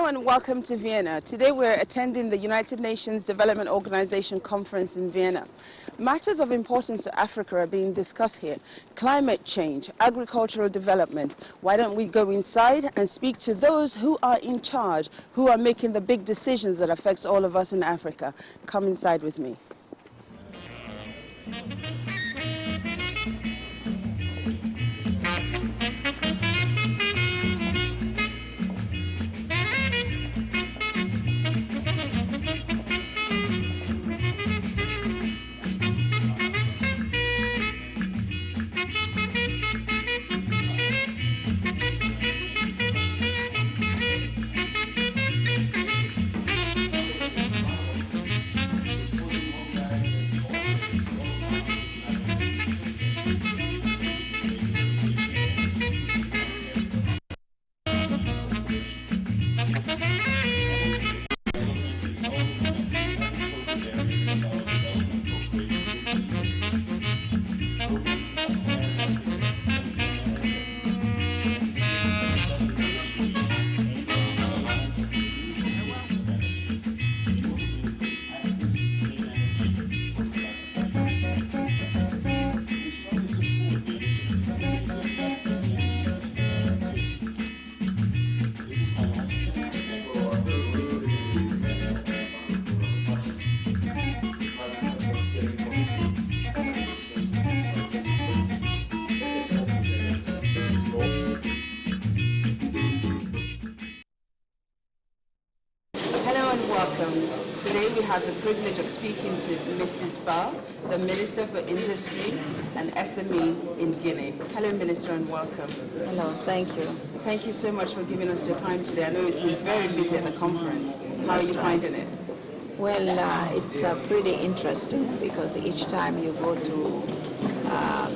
Hello and welcome to Vienna. Today we're attending the United Nations Development Organization conference in Vienna. Matters of importance to Africa are being discussed here. Climate change, agricultural development. Why don't we go inside and speak to those who are in charge, who are making the big decisions that affects all of us in Africa. Come inside with me. Welcome. Today we have the privilege of speaking to Mrs. Ba, the Minister for Industry and SME in Guinea. Hello, Minister, and welcome. Hello, thank you. Thank you so much for giving us your time today. I know it's been very busy at the conference. How are you finding it? Well, it's pretty interesting because each time you go to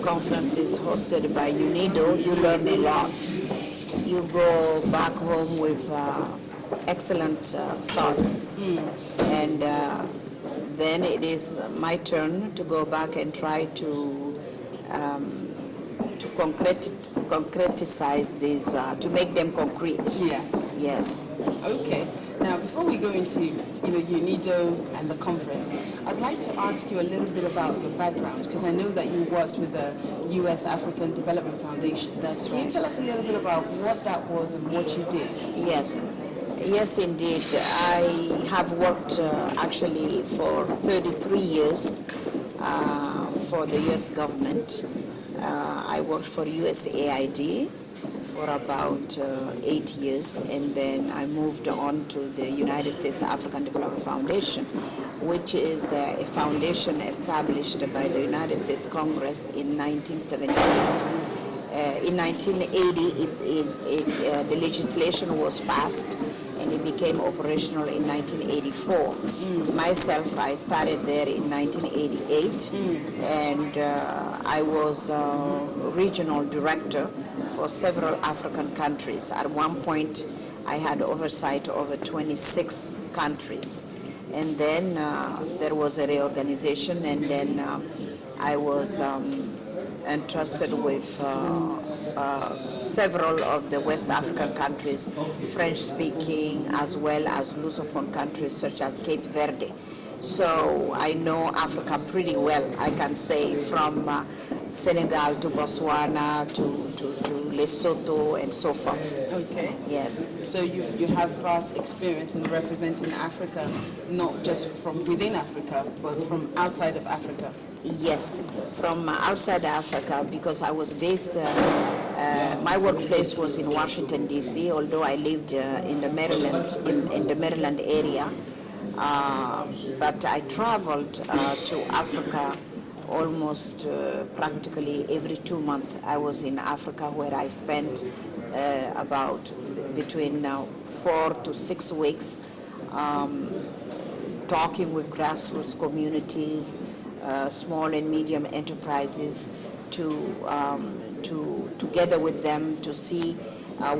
conferences hosted by UNIDO, you learn a lot. You go back home with excellent thoughts, and then it is my turn to go back and try to concretize these, to make them concrete. Yes. Yes. Okay. Now, before we go into UNIDO and the conference, I'd like to ask you a little bit about your background, because I know that you worked with the U.S. African Development Foundation. That's right. Can you tell us a little bit about what that was and what you did? Yes. Yes, indeed. I have worked actually for 33 years for the U.S. government. I worked for USAID for about 8 years, and then I moved on to the United States African Development Foundation, which is a foundation established by the United States Congress in 1978. In 1980, the legislation was passed, and it became operational in 1984. Myself, I started there in 1988, and I was regional director for several African countries. At one point, I had oversight over 26 countries. And then there was a reorganization, and then I was entrusted with several of the West African countries, French-speaking as well as Lusophone countries such as Cape Verde. So I know Africa pretty well, I can say, from Senegal to Botswana to Lesotho and so forth. Okay. Yes. So you have vast experience in representing Africa, not just from within Africa, but from outside of Africa. Yes, from outside Africa, because I was based, my workplace was in Washington, D.C., although I lived in the Maryland, in the Maryland area. But I traveled to Africa almost practically every 2 months. I was in Africa, where I spent about between 4 to 6 weeks talking with grassroots communities, small and medium enterprises, together with them to see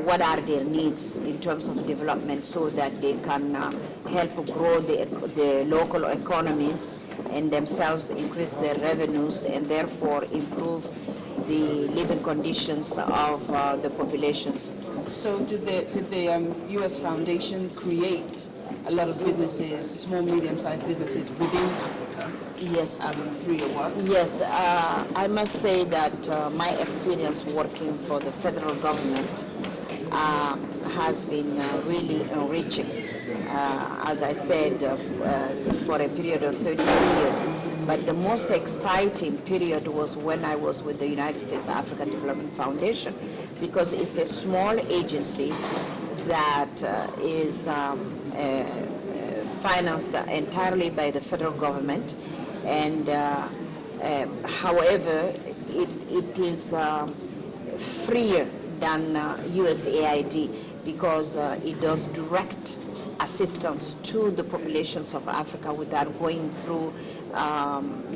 what are their needs in terms of development, so that they can help grow the local economies and themselves increase their revenues, and therefore improve the living conditions of the populations So did the U.S. Foundation create a lot of businesses, small, medium-sized businesses within Africa? Yes. Through your work? Yes, I must say that my experience working for the federal government has been really enriching. As I said, for a period of 33 years. But the most exciting period was when I was with the United States African Development Foundation, because it's a small agency that is financed entirely by the federal government, and however, it is freer than USAID because it does direct assistance to the populations of Africa without going through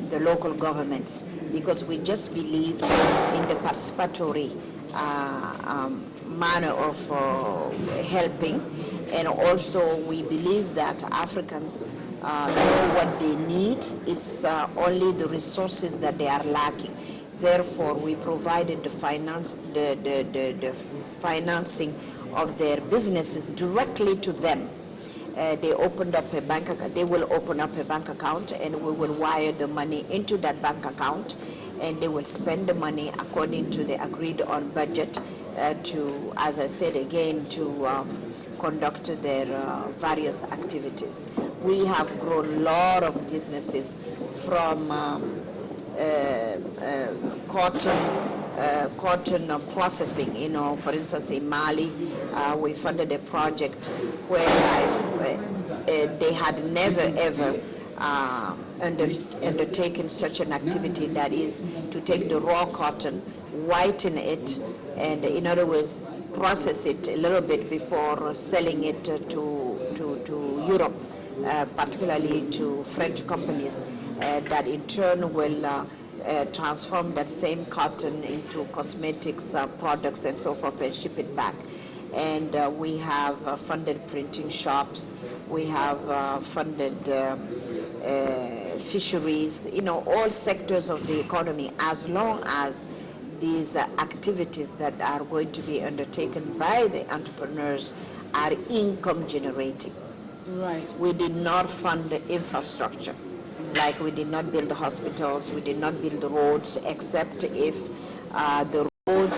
the local governments, because we just believe in the participatory manner of helping, and also we believe that Africans know what they need. It's only the resources that they are lacking. Therefore, we provided the financing of their businesses directly to them. They opened up a bank account. They will open up a bank account, and we will wire the money into that bank account, and they will spend the money according to the agreed on budget to, as I said again, to conduct their various activities. We have grown a lot of businesses from cotton processing. You know, for instance, in Mali, we funded a project where they had never ever undertaken such an activity, that is to take the raw cotton, whiten it, and in other words, process it a little bit before selling it to Europe, particularly to French companies, that in turn will transform that same cotton into cosmetics products and so forth and ship it back. And we have funded printing shops, we have funded fisheries, you know, all sectors of the economy, as long as these activities that are going to be undertaken by the entrepreneurs are income generating. Right. We did not fund the infrastructure. Like we did not build the hospitals, we did not build the roads, except if the road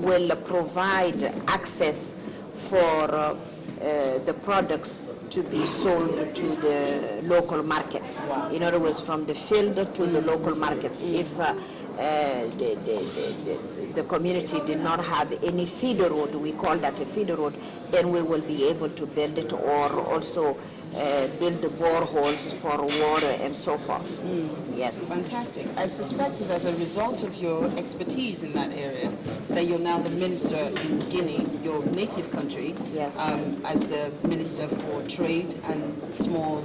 will provide access for the products to be sold to the local markets. Wow. In other words, from the field to the local markets. If the community did not have any feeder road, we call that a feeder road, then we will be able to build it, or also build the boreholes for water and so forth. Yes. Fantastic. I suspect it's as a result of your expertise in that area that you're now the minister in Guinea, your native country. Yes. As the Minister for Trade and small,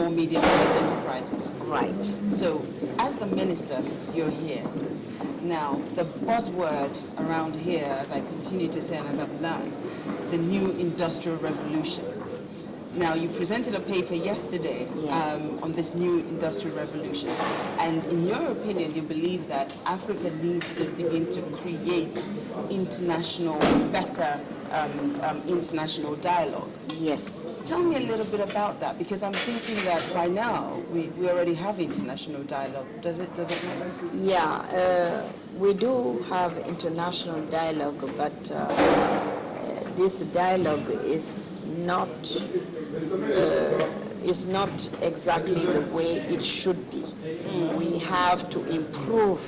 medium-sized enterprises. Right. So, as the minister, you're here. Now, the buzzword around here, as I continue to say and as I've learned, the new industrial revolution. Now, you presented a paper yesterday Yes. On this new industrial revolution. And in your opinion, you believe that Africa needs to begin to create international, better international dialogue. Yes. Tell me a little bit about that, because I'm thinking that by now we already have international dialogue. Does it not? Yeah, we do have international dialogue, but this dialogue is not exactly the way it should be. We have to improve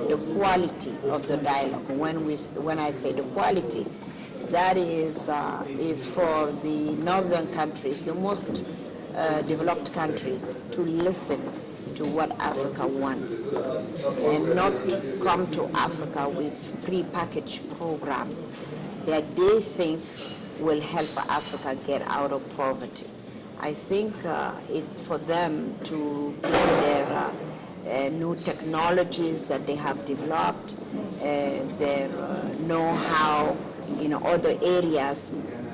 the quality of the dialogue. When I say the quality, that is for the northern countries, the most developed countries, to listen to what Africa wants and not come to Africa with pre-packaged programs that they think will help Africa get out of poverty. I think it's for them to bring their new technologies that they have developed, their know-how in other areas,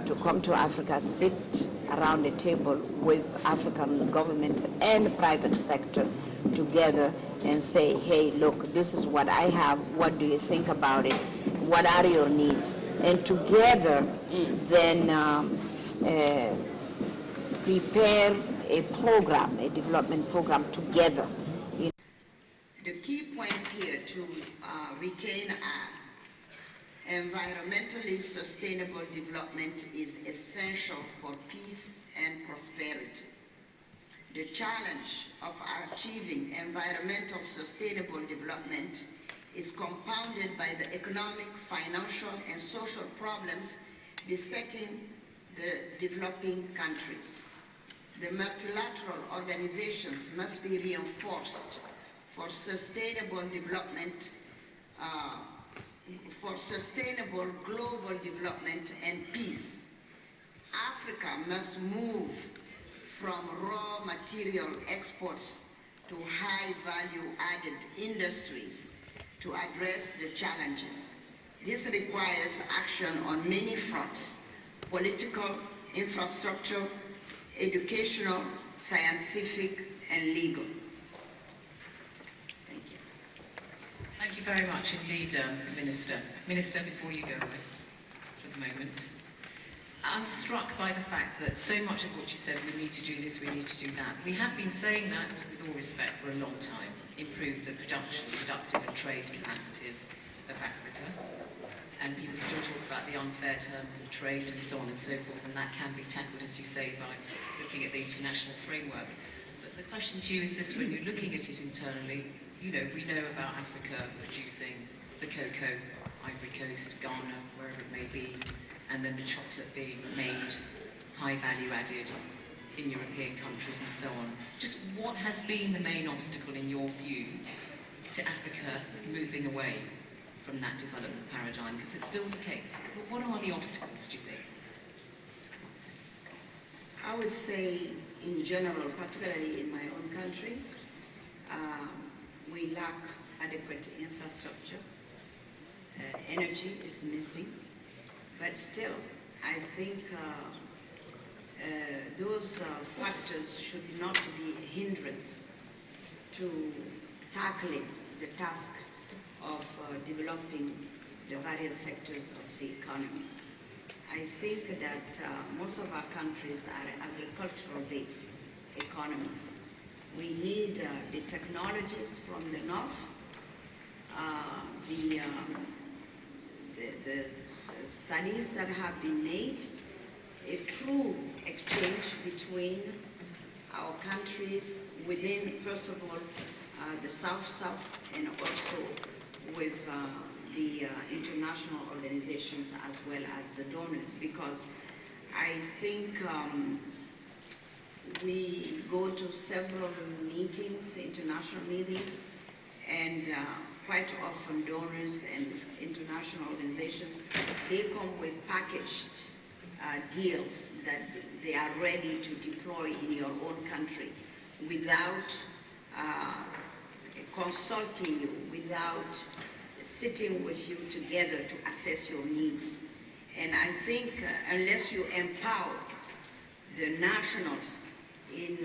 to come to Africa, sit around the table with African governments and private sector together, and say, hey, look, this is what I have, what do you think about it? What are your needs? And together, then prepare a program, a development program together. The key points here to retain are environmentally sustainable development is essential for peace and prosperity. The challenge of achieving environmental sustainable development is compounded by the economic, financial, and social problems besetting the developing countries. The multilateral organizations must be reinforced for sustainable development, for sustainable global development and peace. Africa must move from raw material exports to high value added industries to address the challenges. This requires action on many fronts: political, infrastructure, educational, scientific, and legal. Thank you. Thank you very much indeed, Minister. Minister, before you go for the moment, I'm struck by the fact that so much of what you said, we need to do this, we need to do that. We have been saying that, with all respect, for a long time. Improve the productive and trade capacities of Africa. And people still talk about the unfair terms of trade and so on and so forth, and that can be tackled, as you say, by looking at the international framework. But the question to you is this: when you're looking at it internally, you know, we know about Africa producing the cocoa, Ivory Coast, Ghana, wherever it may be, and then the chocolate being made, high value added in European countries and so on. Just what has been the main obstacle in your view to Africa moving away from that development paradigm? Because it's still the case. What are the obstacles, do you think? I would say, in general, particularly in my own country, we lack adequate infrastructure. Energy is missing. But still, I think those factors should not be a hindrance to tackling the task of developing the various sectors of the economy. I think that most of our countries are agricultural-based economies. We need the technologies from the north, the studies that have been made, a true exchange between our countries within, first of all, the South-South, and also with the international organizations as well as the donors, because I think we go to several meetings, international meetings, and quite often donors and international organizations, they come with packaged deals that they are ready to deploy in your own country without consulting you, without sitting with you together to assess your needs. And I think unless you empower the nationals in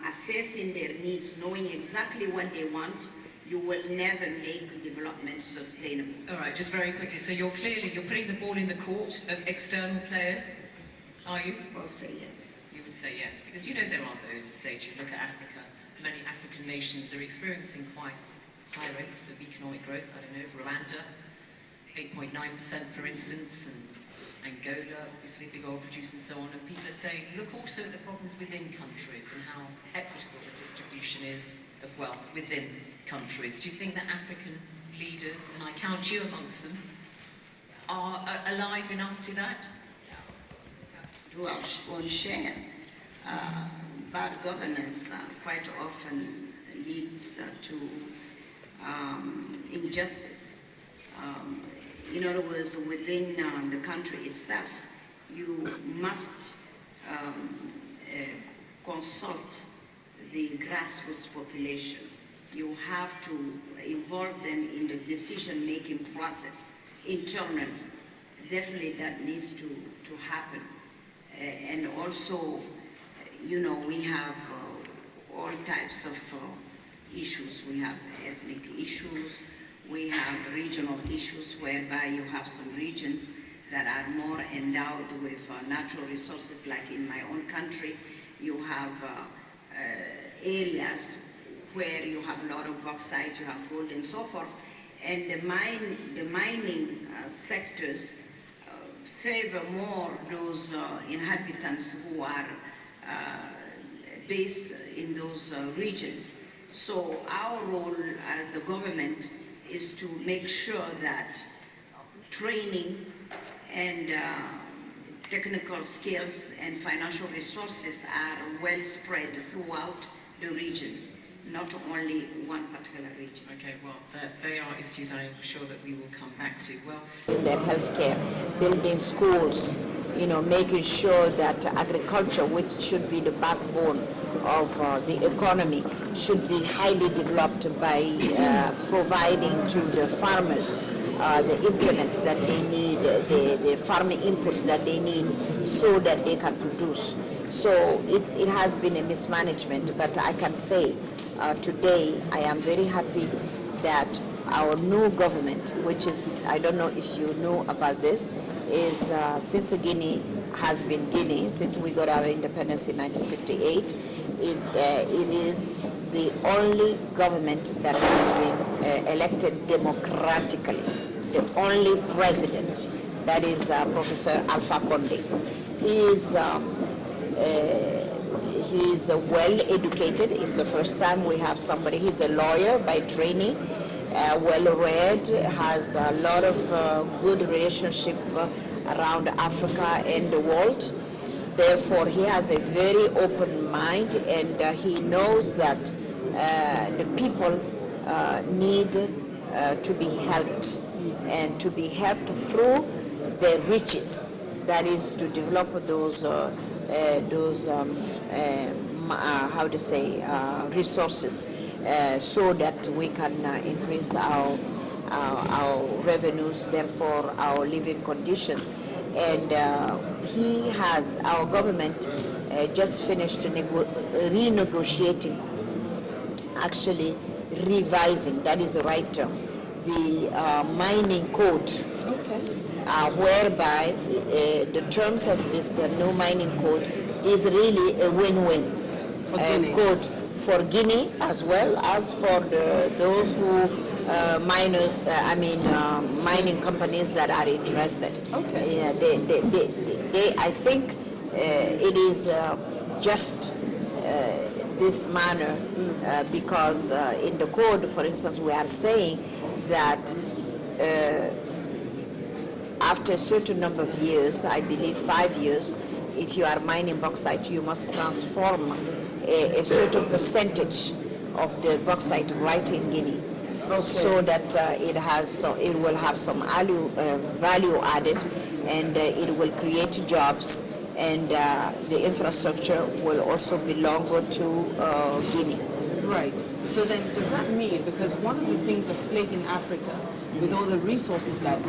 assessing their needs, knowing exactly what they want, you will never make development sustainable. All right, just very quickly. So you're putting the ball in the court of external players, are you? I'll say yes. You would say yes, because you know there are those who say to you, look at Africa, many African nations are experiencing quite high rates of economic growth. I don't know, Rwanda, 8.9% for instance, and Angola, obviously big oil producer and so on, and people are saying, look also at the problems within countries and how equitable the distribution is of wealth within countries. Do you think that African leaders, and I count you amongst them, are alive enough to that? To our own share. Bad governance quite often leads to injustice. In other words, within the country itself, you must consult the grassroots population. You have to involve them in the decision-making process internally. Definitely that needs to happen. And also, you know, we have all types of issues. We have ethnic issues, we have regional issues whereby you have some regions that are more endowed with natural resources, like in my own country, you have areas where you have a lot of bauxite, you have gold and so forth, and the mining sectors favor more those inhabitants who are based in those regions. So our role as the government is to make sure that training and technical skills and financial resources are well spread throughout the regions, not only one particular region. Okay, well, they are issues I'm sure that we will come back to. Well, in their healthcare, building schools, making sure that agriculture, which should be the backbone of the economy, should be highly developed by providing to the farmers the implements that they need, the farming inputs that they need so that they can produce. So it has been a mismanagement, but I can say today I am very happy that our new government, which is, I don't know if you know about this, is since Guinea has been Guinea, since we got our independence in 1958, it is the only government that has been elected democratically, the only president, that is Professor Alpha Condé. He is well educated. It's the first time we have somebody. He's a lawyer by training, well read, has a lot of good relationship around Africa and the world. Therefore, he has a very open mind, and he knows that the people need to be helped, and to be helped through their riches. That is to develop those resources, so that we can increase our revenues, therefore our living conditions. And our government just finished renegotiating, actually revising, that is the right term, the mining code. Okay. Whereby the terms of this new mining code is really a win-win code for Guinea as well as for those who mining companies that are interested. Okay. I think it is just this manner because in the code, for instance, we are saying that after a certain number of years, I believe 5 years, if you are mining bauxite, you must transform a certain percentage of the bauxite right in Guinea, so that it will have some value added, and it will create jobs, and the infrastructure will also belong to Guinea. Right. So then, does that mean, because one of the things that's plaguing Africa, with all the resources that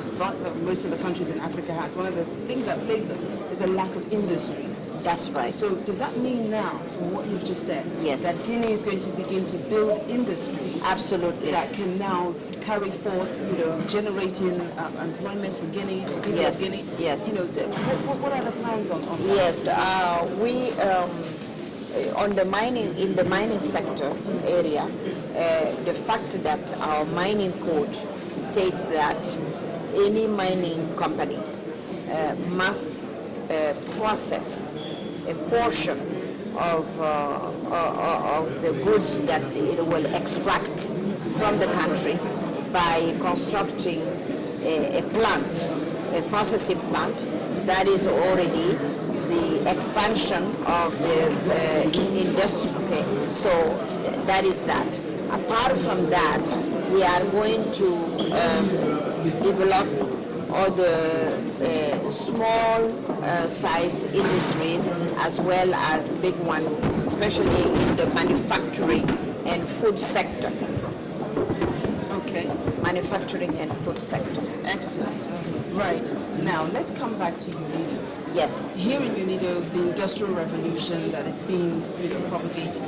most of the countries in Africa has, one of the things that plagues us is a lack of industries. That's right. So does that mean now, from what you've just said, yes, that Guinea is going to begin to build industries? Absolutely. That can now carry forth, generating employment for Guinea, for people yes, of Guinea? Yes. What are the plans on that? Yes, we in the mining sector area, the fact that our mining code states that any mining company must process a portion of the goods that it will extract from the country by constructing a plant, a processing plant that is already the expansion of the industry. Okay, so that is that. Apart from that, we are going to develop other small size industries as well as big ones, especially in the manufacturing and food sector. Okay. Manufacturing and food sector. Excellent. Right. Now, let's come back to you, Lida. Yes. Here in UNIDO, the industrial revolution that is being propagated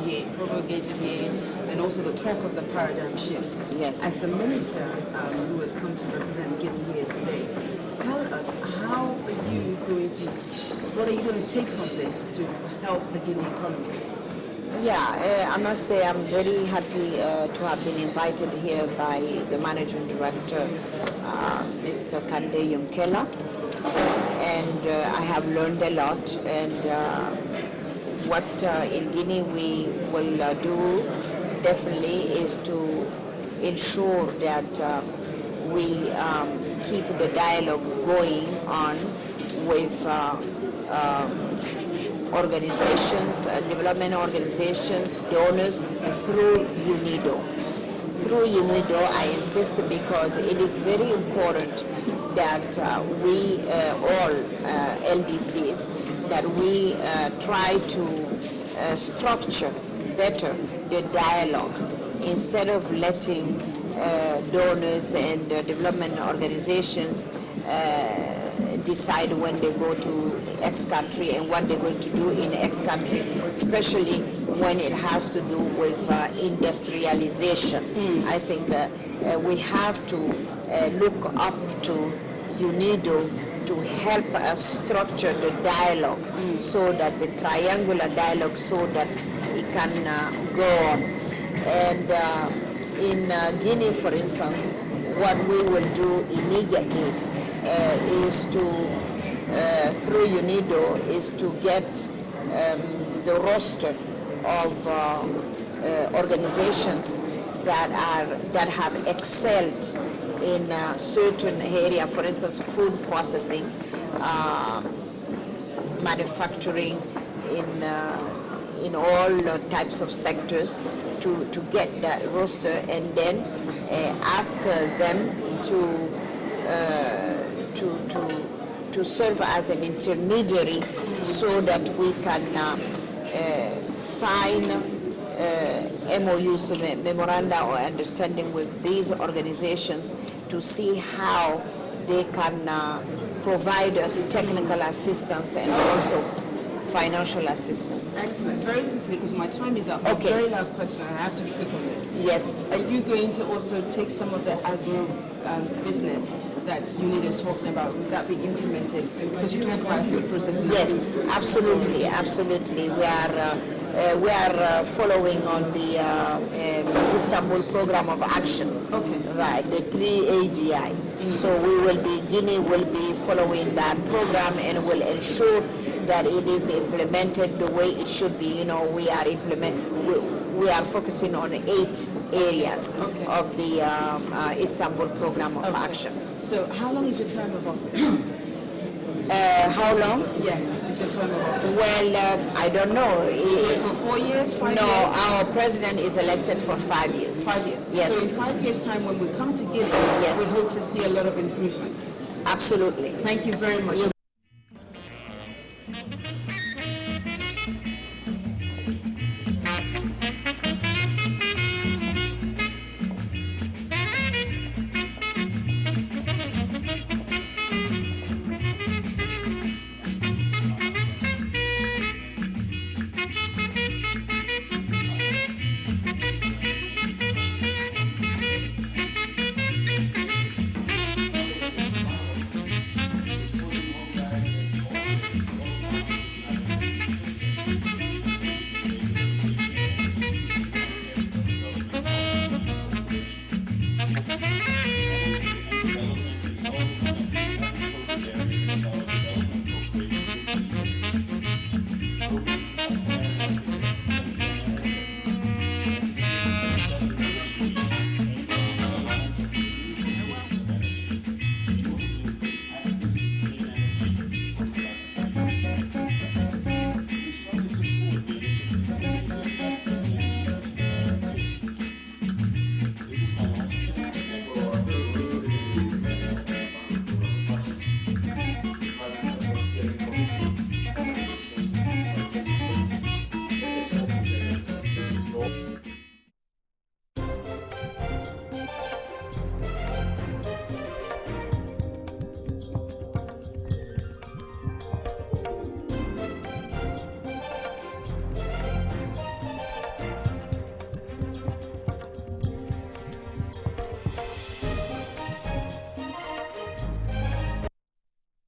here, and also the talk of the paradigm shift. Yes. As the minister who has come to represent Guinea here today, tell us what are you going to take from this to help the Guinea economy? Yeah, I must say I'm very happy to have been invited here by the managing director, Mr. Kande Yunkela, and I have learned a lot. And what in Guinea we will do definitely is to ensure that we keep the dialogue going on with organizations, development organizations, donors through UNIDO. Through UNIDO, I insist because it is very important that we all LDCs, that we try to structure better the dialogue instead of letting donors and development organizations decide when they go to X country and what they're going to do in X country, especially when it has to do with industrialization. I think we have to look up to UNIDO to help us structure the dialogue so that the triangular dialogue so that it can go on. And in Guinea, for instance, what we will do immediately is to, through UNIDO, is to get the roster of organizations that have excelled in a certain area, for instance, food processing, manufacturing, in all types of sectors, to get that roster and then ask them to serve as an intermediary so that we can sign MOUs, memoranda or understanding with these organizations to see how they can provide us technical assistance and also financial assistance. Excellent. Very quickly, because my time is up. Okay. Very last question, and I have to be quick on this. Yes. Are you going to also take some of the agro business that UNIDO is talking about? Would that be implemented? Because you talk about food processing. Yes, absolutely, absolutely. We are following on the Istanbul Program of Action. Okay. Right, the 3 ADI. So Guinea will be following that program and will ensure that it is implemented the way it should be. You know, we are focusing on 8 areas of the Istanbul Program of Action. So how long is your term of office? How long? Yes, is your term of office? Well, I don't know. Is it for 4 years, 5 years? No, our president is elected for 5 years. 5 years. Yes. So in 5 years' time, when we come to Guinea, Yes. we hope to see a lot of improvement. Absolutely. Thank you very much.